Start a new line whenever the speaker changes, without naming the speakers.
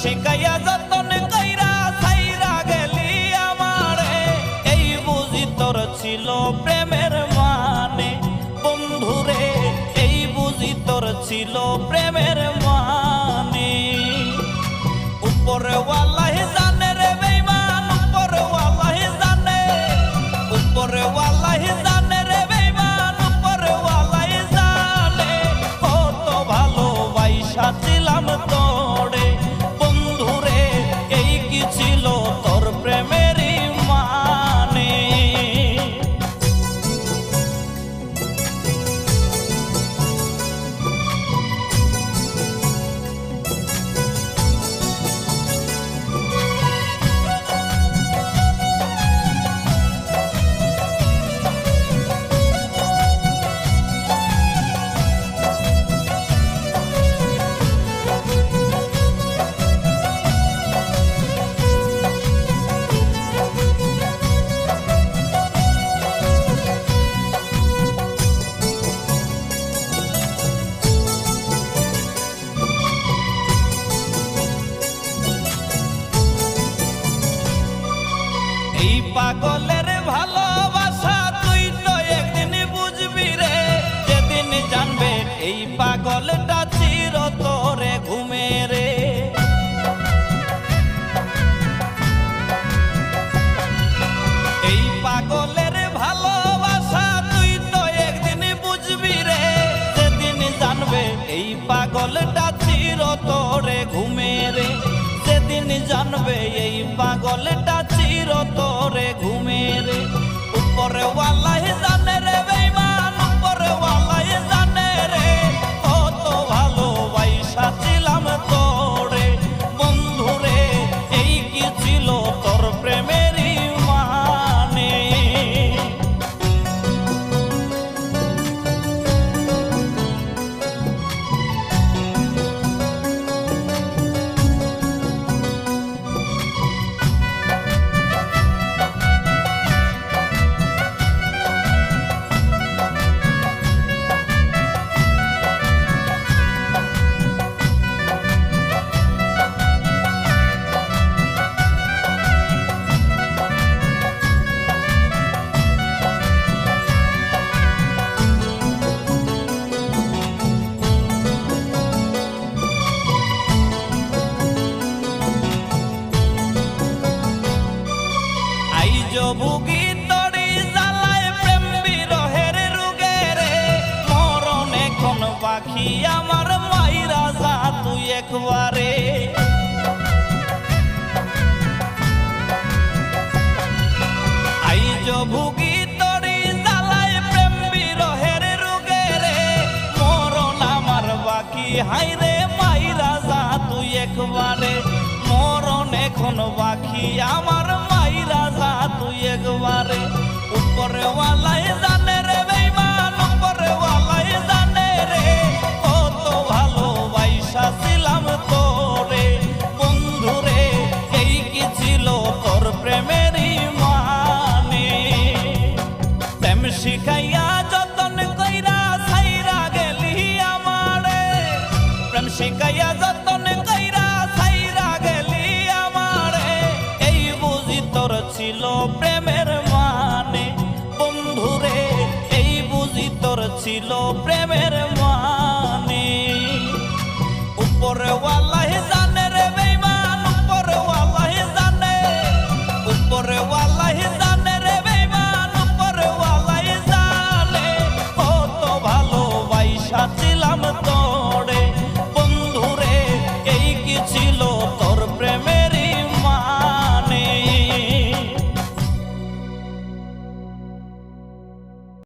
শিখাইয়া যতন কইরা ছাইরা গেলি আমারে, এই বুঝি তোর ছিল প্রেমের মানে। বন্ধুরে এই বুঝি তোর ছিল প্রেমের মানে। উপরে ওয়াল্লাহি জানে রে বেঈমান, উপরে ওয়াল্লাহি জানে, উপরে ওয়াল্লাহি জানে রে বেঈমান, উপরে ওয়াল্লাহি জানে কত ভালোবাসা ছিলাম তোরে। বন্ধুরে এই কি ছিল তোর প্রেমেরই মানে। এই পাগলের ভালোবাসা তুই তো একদিন বুঝবি রে, যেদিন জানবে এই পাগলটা চির তোরে ঘুমে রে। এই পাগলের ভালোবাসা তুই তো একদিন বুঝবি রে, যেদিন জানবে এই পাগলটা চির তোরে ঘুমে রে। যেদিন জানবে এই পাগলটা চির তোরে ঘুমে রে। উপরে ওয়াল্লাহি জানে রে বেঈমান, উপরে ওয়াল্লাহি জানে রে কত ভালোবাসা ছিলাম তোরে। বন্ধুরে এই কি ছিল তোর প্রেমেরই মানে। ভুগি তরি জ্বালায় প্রেম বিরহের রোগে রে, মরণ এখন বাকি আমার মাইরা যা তুই একবারে। আইজ ভুগি তরি জ্বালায় প্রেম বিরহের রোগে রে, মরণ আমার বাকি হাইরে মাইরা যা তুই একবারে। মরণ এখন বাকি আমার মাইরা যা তুই একবারে। উপরে ওয়াল্লাহি জানে রে বেঈমান, উপরে ওয়াল্লাহি জানে রে কত ভালোবাসা ছিলাম তোরে। বন্ধুরে এই কি ছিল তোর প্রেমেরই মানে। প্রেম শিখাইয়া যতন কইরা ছাইরা গেলি আমারে, প্রেম শিখাইয়া যতন কইরা ছাইরা গেলি আমারে, এই বুঝি তোর ছিল প্রেমের মানে। বন্ধুরে এই বুঝি তোর ছিল প্রেমের মানে। উপরে ওয়াল্লাহি জানে রে বেঈমান, উপরে ওয়াল্লাহি জানে, উপরে ওয়াল্লাহি জানে রে বেঈমান, উপরে ওয়াল্লাহি জানে কত ভালোবাসা ছিলাম তোরে। বন্ধুরে এই কি ছিল